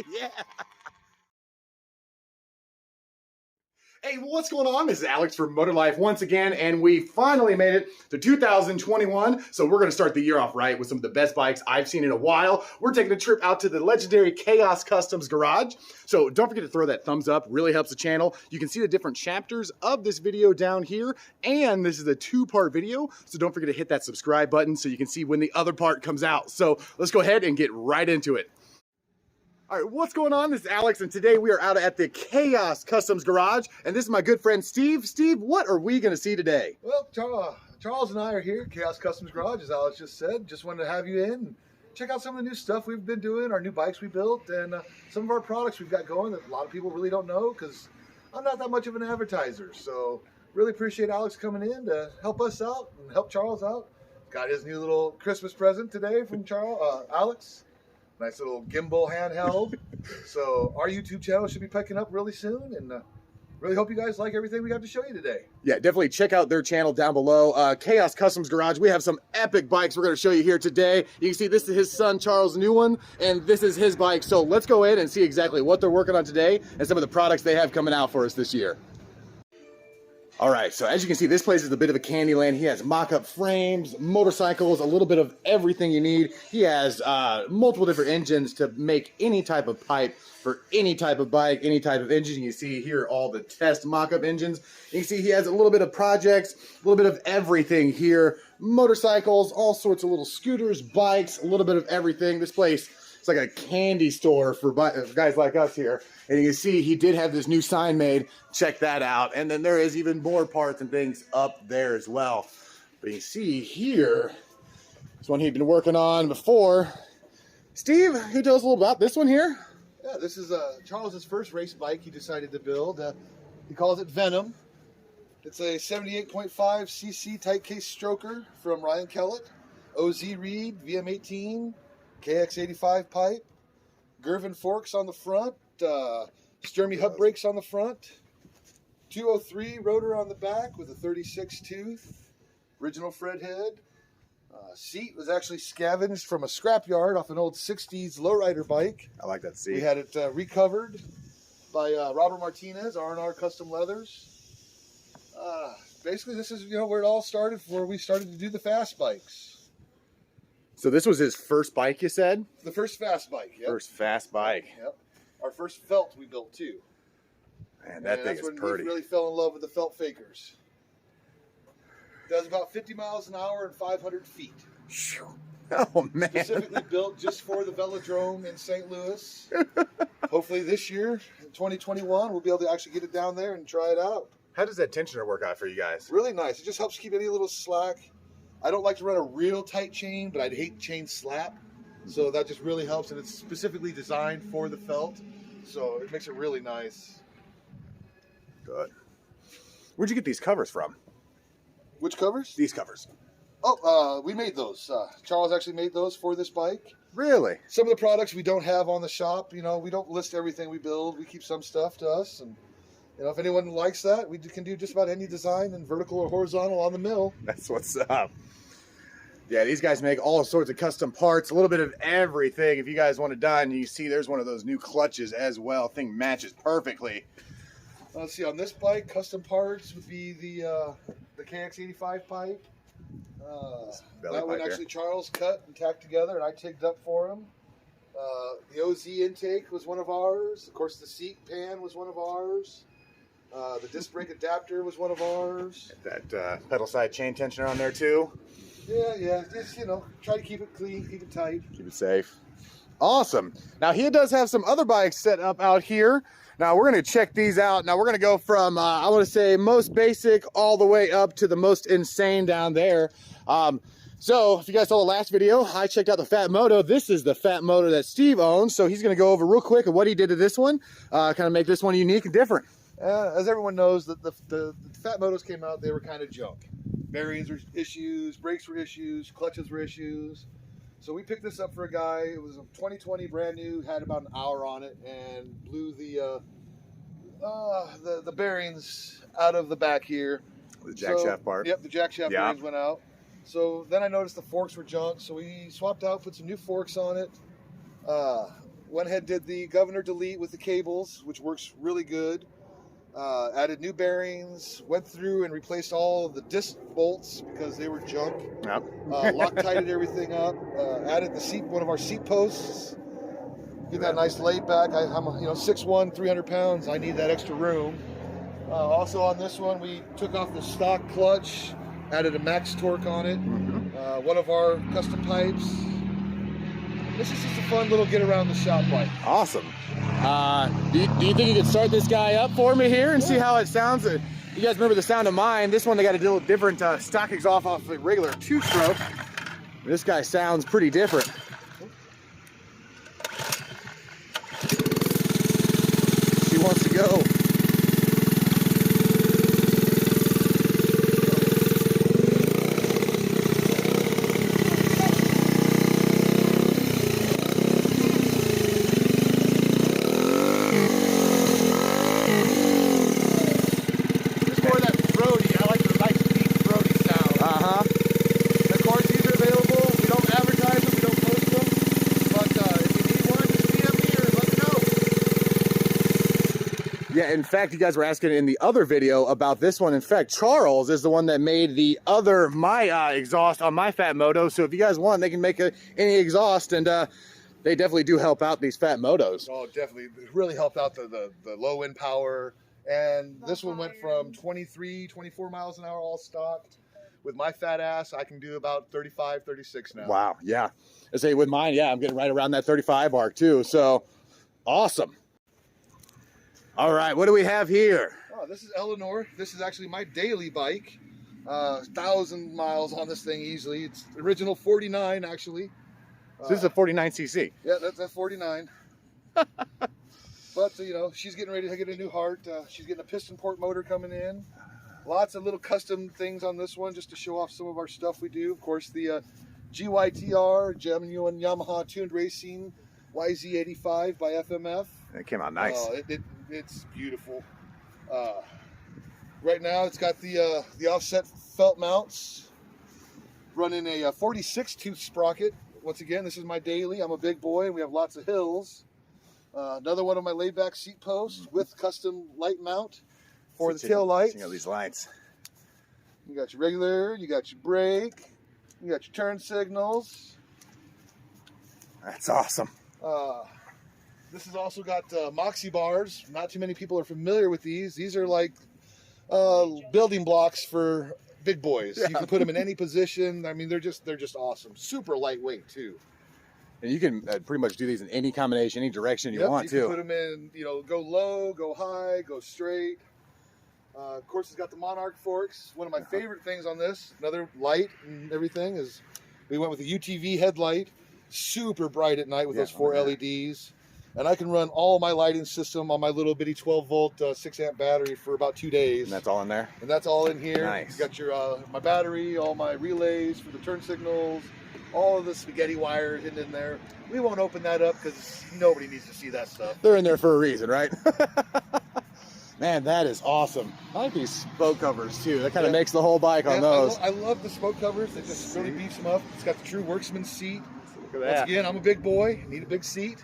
Yeah. Hey, what's going on? This is Alex from Motor Life once again, and we finally made it to 2021. So we're going to start the year off right with some of the best bikes I've seen in a while. We're taking a trip out to the legendary Kaos Kustom Garage. So don't forget to throw that thumbs up, really helps the channel. You can see the different chapters of this video down here, and this is a two-part video. So don't forget to hit that subscribe button so you can see when the other part comes out. So let's go ahead and get right into it. All right, what's going on? This is Alex, and today we are out at the Kaos Kustom Garage, and this is my good friend Steve. Steve, what are we going to see today? Well, Charles and I are here at Kaos Kustom Garage, as Alex just said. Just wanted to have you in and check out some of the new stuff we've been doing, our new bikes we built, and some of our products we've got going that a lot of people really don't know because I'm not that much of an advertiser. So really appreciate Alex coming in to help us out and help Charles out. Got his new little Christmas present today from Alex. Nice little gimbal handheld. So our YouTube channel should be picking up really soon, and really hope you guys like everything we got to show you today. Yeah, definitely check out their channel down below. Kaos Kustom Garage. We have some epic bikes we're going to show you here today. You can see this is his son Charles' new one, and this is his bike. So let's go in and see exactly what they're working on today and some of the products they have coming out for us this year. All right, so as you can see, this place is a bit of a candy land. He has mock-up frames, motorcycles, a little bit of everything you need. He has multiple different engines to make any type of pipe for any type of bike, any type of engine. You see here all the test mock-up engines. You can see he has a little bit of projects, a little bit of everything here. Motorcycles, all sorts of little scooters, bikes, a little bit of everything. This place, it's like a candy store for guys like us here. And you can see he did have this new sign made. Check that out. And then there is even more parts and things up there as well. But you see here, this one he'd been working on before. Steve, can you tell us a little about this one here? Yeah, this is Charles's first race bike he decided to build. He calls it Venom. It's a 78.5cc tight case stroker from Ryan Kellet. OZ reed, VM18, KX85 pipe, Girvin forks on the front, Sturmey hub brakes on the front, 203 rotor on the back with a 36 tooth, original Fred head. Seat was actually scavenged from a scrapyard off an old 60s lowrider bike. I like that seat. We had it recovered by Robert Martinez, R&R Custom Leathers. Basically, this is where it all started, where we started to do the fast bikes. So this was his first bike, you said? The first fast bike, yep. First fast bike. Yep. Our first felt we built too. Man, that thing is pretty. That's when we really fell in love with the felt fakers. Does about 50 miles an hour and 500 feet. Oh, man. Specifically built just for the velodrome in St. Louis. Hopefully this year, in 2021, we'll be able to actually get it down there and try it out. How does that tensioner work out for you guys? Really nice. It just helps keep any little slack. I don't like to run a real tight chain, but I'd hate chain slap. So that just really helps, and it's specifically designed for the felt. So it makes it really nice. Good. Where'd you get these covers from? Which covers? These covers. Oh, we made those. Charles actually made those for this bike. Really? Some of the products we don't have on the shop. We don't list everything we build. We keep some stuff to us, and if anyone likes that, we can do just about any design in vertical or horizontal on the mill. That's what's up. Yeah, these guys make all sorts of custom parts, a little bit of everything. If you guys want it done, you see there's one of those new clutches as well. Thing matches perfectly. Let's see, on this bike, custom parts would be the KX85 pipe. That one actually Charles cut and tacked together, and I tigged up for him. The OZ intake was one of ours. Of course, the seat pan was one of ours. The disc brake adapter was one of ours. That pedal side chain tensioner on there too. Yeah. Just, try to keep it clean, keep it tight. Keep it safe. Awesome. Now, he does have some other bikes set up out here. Now, we're going to check these out. Now, we're going to go from, I want to say, most basic all the way up to the most insane down there. So, if you guys saw the last video, I checked out the Phatmoto. This is the Phatmoto that Steve owns. So, he's going to go over real quick of what he did to this one, kind of make this one unique and different. As everyone knows, the Phatmotos came out, they were kind of junk. Bearings were issues, brakes were issues, clutches were issues. So we picked this up for a guy. It was a 2020 brand new, had about an hour on it, and blew the bearings out of the back here. The jack shaft part. Yep, the jack shaft bearings went out. So then I noticed the forks were junk, so we swapped out, put some new forks on it. went ahead and did the governor delete with the cables, which works really good. Added new bearings, went through and replaced all of the disc bolts because they were junk. Yep. Loctited everything up. Added the seat, one of our seat posts. Get that nice laid back. I'm 6'1", 300 pounds. I need that extra room. Also on this one, we took off the stock clutch, added a max torque on it. One of our custom pipes. This is just a fun little get around the shop bike. Awesome. Do you think you could start this guy up for me here and see how it sounds? You guys remember the sound of mine? This one, they got a little different stock exhaust off a regular 2-stroke. This guy sounds pretty different. She wants to go. Yeah, in fact, you guys were asking in the other video about this one. In fact, Charles is the one that made the other exhaust on my Phatmoto. So if you guys want, they can make any exhaust, and they definitely do help out these Phatmotos. Oh, definitely. It really helped out the low end power. And this one went from 23, 24 miles an hour all stock. With my fat ass, I can do about 35, 36 now. Wow, yeah. I say with mine, yeah, I'm getting right around that 35 mark too. So awesome. All right, what do we have here? Oh, this is Eleanor. This is actually my daily bike. 1,000 miles on this thing easily. It's original 49 actually. So this is a 49cc. Yeah, that's a 49. But she's getting ready to get a new heart. She's getting a piston port motor coming in. Lots of little custom things on this one just to show off some of our stuff we do. Of course, the GYTR, genuine Yamaha tuned racing YZ85 by FMF. It came out nice. It's beautiful. Right now, it's got the offset felt mounts. Running a 46 tooth sprocket. Once again, this is my daily. I'm a big boy, and we have lots of hills. Another one of my laid back seat posts with custom light mount for the tail lights. You know these lights. You got your regular, you got your brake, you got your turn signals. That's awesome. This has also got Moxi bars. Not too many people are familiar with these. These are like building blocks for big boys. Yeah. You can put them in any position. I mean, they're just awesome. Super lightweight too. And you can pretty much do these in any combination, any direction you want to. You can put them in, go low, go high, go straight. Of course, it's got the Monarch forks. One of my favorite things on this, another light and everything, is we went with a UTV headlight. Super bright at night with those 4 LEDs. And I can run all my lighting system on my little bitty 12-volt 6-amp battery for about 2 days. And that's all in there? And that's all in here. Nice. You got your my battery, all my relays for the turn signals, all of the spaghetti wire hidden in there. We won't open that up because nobody needs to see that stuff. They're in there for a reason, right? Man, that is awesome. I like these spoke covers too. That kind of makes the whole bike on those. I love the spoke covers. It just really beefs them up. It's got the true Worksman seat. Look at that. Once again, I'm a big boy. Need a big seat.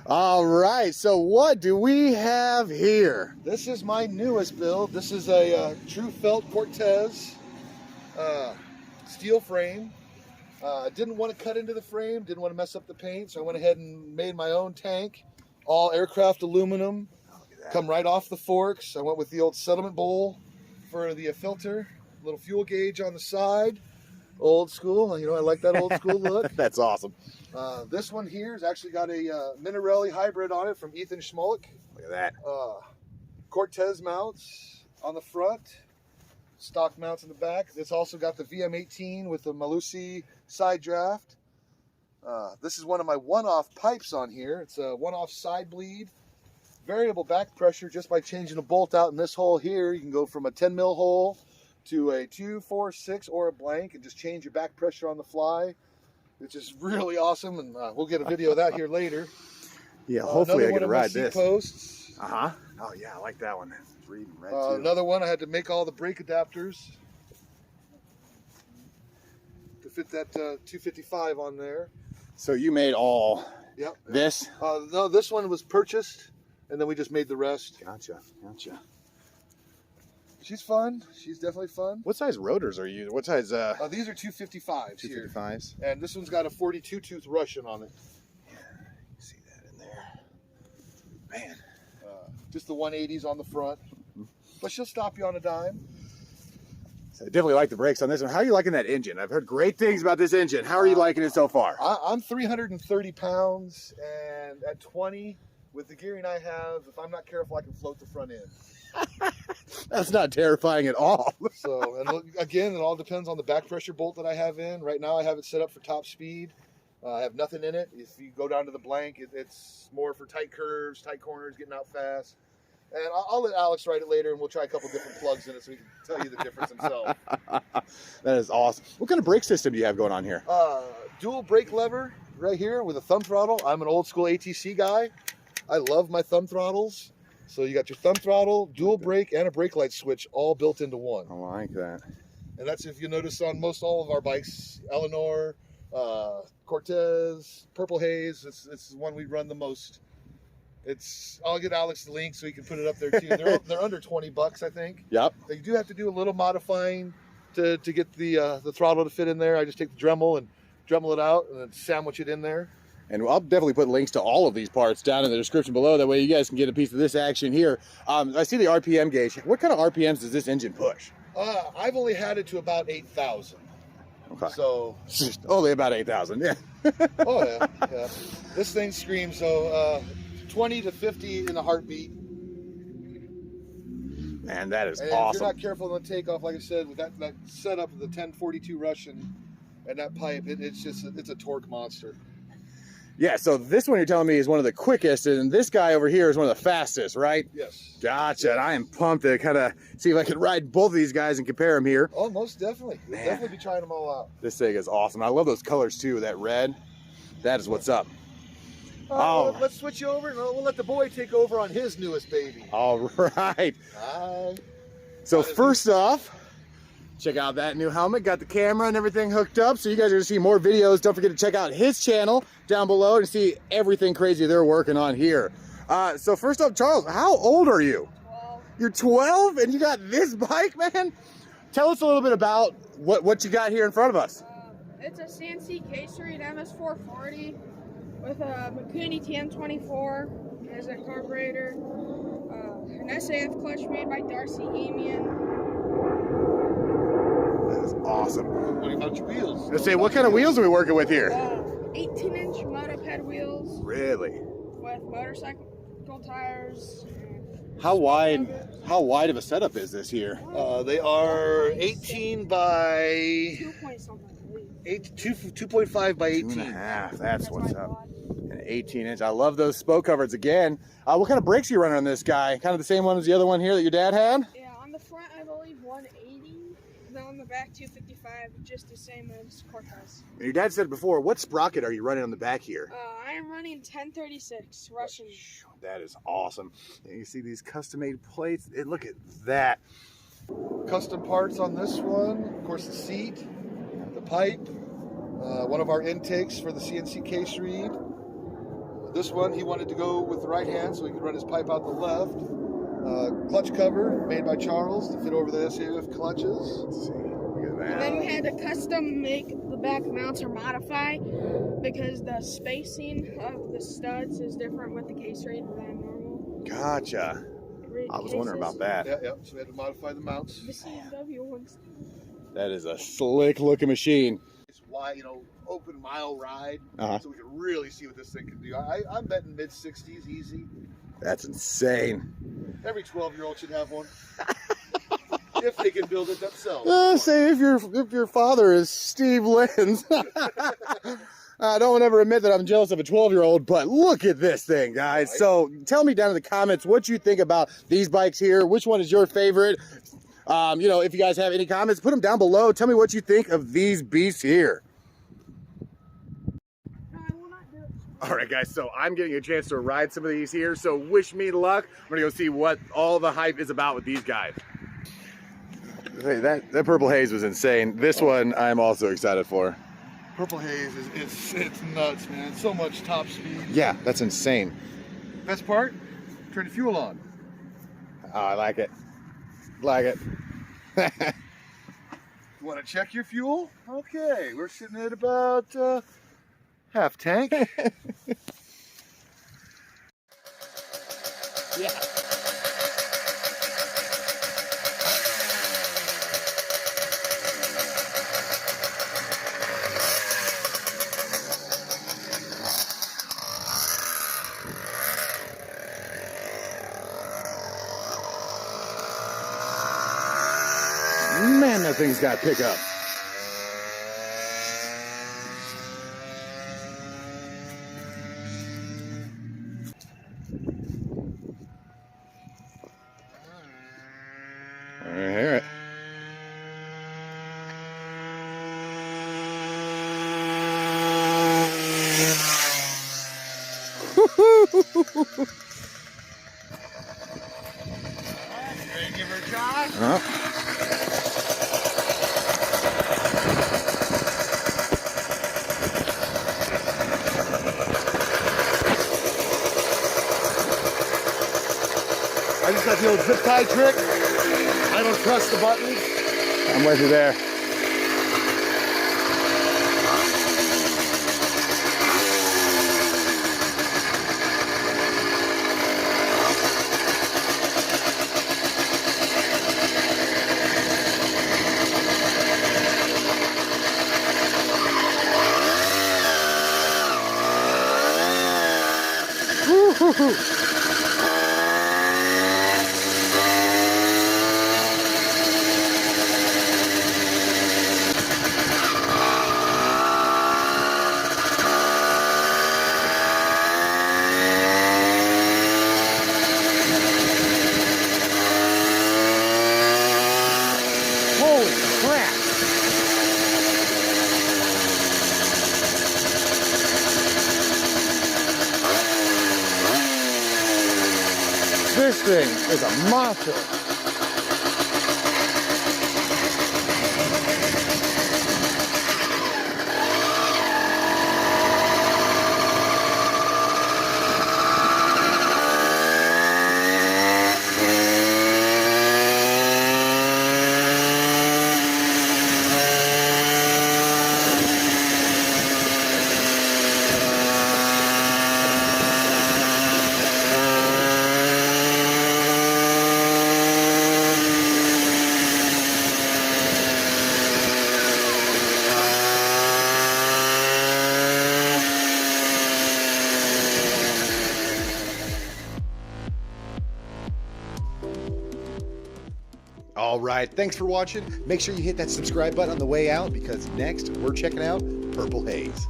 All right, so what do we have here? This is my newest build. This is a true felt Cortez steel frame. Didn't want to cut into the frame, didn't want to mess up the paint, so I went ahead and made my own tank. All aircraft aluminum. Come right off the forks. I went with the old settlement bowl for the filter. Little fuel gauge on the side. Old school. I like that old school look. That's awesome. This one here has actually got a Minarelli hybrid on it from Ethan Smolik. Look at that. Cortez mounts on the front. Stock mounts in the back. It's also got the VM18 with the Malusi side draft. This is one of my one-off pipes on here. It's a one-off side bleed. Variable back pressure just by changing a bolt out in this hole here. You can go from a 10 mil hole to a 2, 4, 6 or a blank and just change your back pressure on the fly. It's just really awesome, and we'll get a video of that here later. Yeah, hopefully I get to ride this. Posts. Oh yeah, I like that one. It's reading red too. Another one, I had to make all the brake adapters to fit that 255 on there. So you made all Yep. this? No, this one was purchased, and then we just made the rest. Gotcha, gotcha. She's fun. She's definitely fun. What size rotors are you using? What size? These are 255s here. 255s. And this one's got a 42-tooth Russian on it. Yeah, you can see that in there. Man. Just the 180s on the front. But she'll stop you on a dime. So I definitely like the brakes on this one. How are you liking that engine? I've heard great things about this engine. How are you liking it so far? I'm 330 pounds, and at 20, with the gearing I have, if I'm not careful, I can float the front end. That's not terrifying at all. So, and look, again, it all depends on the back pressure bolt that I have in. Right now, I have it set up for top speed. I have nothing in it. If you go down to the blank, it's more for tight curves, tight corners, getting out fast. And I'll let Alex write it later, and we'll try a couple different plugs in it so he can tell you the difference himself. That is awesome. What kind of brake system do you have going on here? Dual brake lever right here with a thumb throttle. I'm an old school ATC guy. I love my thumb throttles. So you got your thumb throttle, dual brake, and a brake light switch all built into one. I like that. And that's, if you notice, on most all of our bikes, Eleanor, Cortez, Purple Haze, it's the one we run the most. I'll get Alex the link so he can put it up there too. They're under 20 bucks, I think. Yep. They do have to do a little modifying to get the throttle to fit in there. I just take the Dremel and Dremel it out and then sandwich it in there. And I'll definitely put links to all of these parts down in the description below. That way you guys can get a piece of this action here. I see the RPM gauge. What kind of RPMs does this engine push? I've only had it to about 8,000. Okay. So only about 8,000, yeah. Oh yeah, yeah. This thing screams, so 20 to 50 in a heartbeat. Man, that is and awesome. If you're not careful on the takeoff, like I said, with that setup of the 1042 Russian and that pipe, it's a torque monster. Yeah, so this one you're telling me is one of the quickest, and this guy over here is one of the fastest, right? Yes. Gotcha, and I am pumped to kind of see if I can ride both of these guys and compare them here. Oh, most definitely. We'll definitely be trying them all out. This thing is awesome. I love those colors too, that red. That is what's up. Let's switch you over, and we'll let the boy take over on his newest baby. All right. So first off, check out that new helmet. Got the camera and everything hooked up, so you guys are gonna see more videos. Don't forget to check out his channel down below to see everything crazy they're working on here. So first off, Charles, how old are you? 12. You're 12 and you got this bike, man? Tell us a little bit about what you got here in front of us. It's a CNC K-Street MS440 with a Mikuni TM24 as a carburetor, an SAF clutch made by Darcy Hemeon. That is awesome. What about your wheels? Let's say, what kind of wheels are we working with here? 18-inch motoped wheels. Really? With motorcycle tires. How wide of a setup is this here? They are 18 by 2 point something. 2.5 by 18. 2.5. That's what's up. An 18-inch. I love those spoke covers again. What kind of brakes are you running on this guy? Kind of the same one as the other one here that your dad had? Yeah, on the front I believe 180. Then on the back 255, just the same as Cortez. Your dad said before, what sprocket are you running on the back here? I am running 1036 Russian. That is awesome. And you see these custom-made plates. Look at that. Custom parts on this one. Of course, the seat, the pipe, one of our intakes for the CNC K-Street. This one, he wanted to go with the right hand so he could run his pipe out the left. Clutch cover made by Charles to fit over the SAF clutches. Let's see. Look at that. And then we had to custom make the back mounts or modify because the spacing of the studs is different with the K-Street than normal. Gotcha. I was wondering about that. Yeah, so we had to modify the mounts. The CMW ones. That is a slick looking machine. It's wide, open mile ride, Uh-huh. so we can really see what this thing can do. I'm betting mid-60s easy. That's insane. Every 12-year-old should have one. If they can build it themselves. Say if your father is Steve Lenz. I don't ever admit that I'm jealous of a 12-year-old, but look at this thing, guys. Right. So tell me down in the comments what you think about these bikes here. Which one is your favorite? If you guys have any comments, put them down below. Tell me what you think of these beasts here. No, I will not do it. All right, guys, so I'm getting a chance to ride some of these here, so wish me luck. I'm gonna go see what all the hype is about with these guys. Hey, that Purple Haze was insane. This one I'm also excited for. Purple Haze it's nuts, man. So much top speed. Yeah, that's insane. Best part, turn the fuel on. Oh, I like it. Like it. You want to check your fuel? Okay, we're sitting at about half tank. Yeah. Man, that thing's got pickup. I hear it. Ready to give her a shot? I just got the old zip tie trick. I don't trust the buttons. I'm with you there. Woo-hoo-hoo. Holy crap! This thing is a monster. All right, thanks for watching. Make sure you hit that subscribe button on the way out because next we're checking out Purple Haze.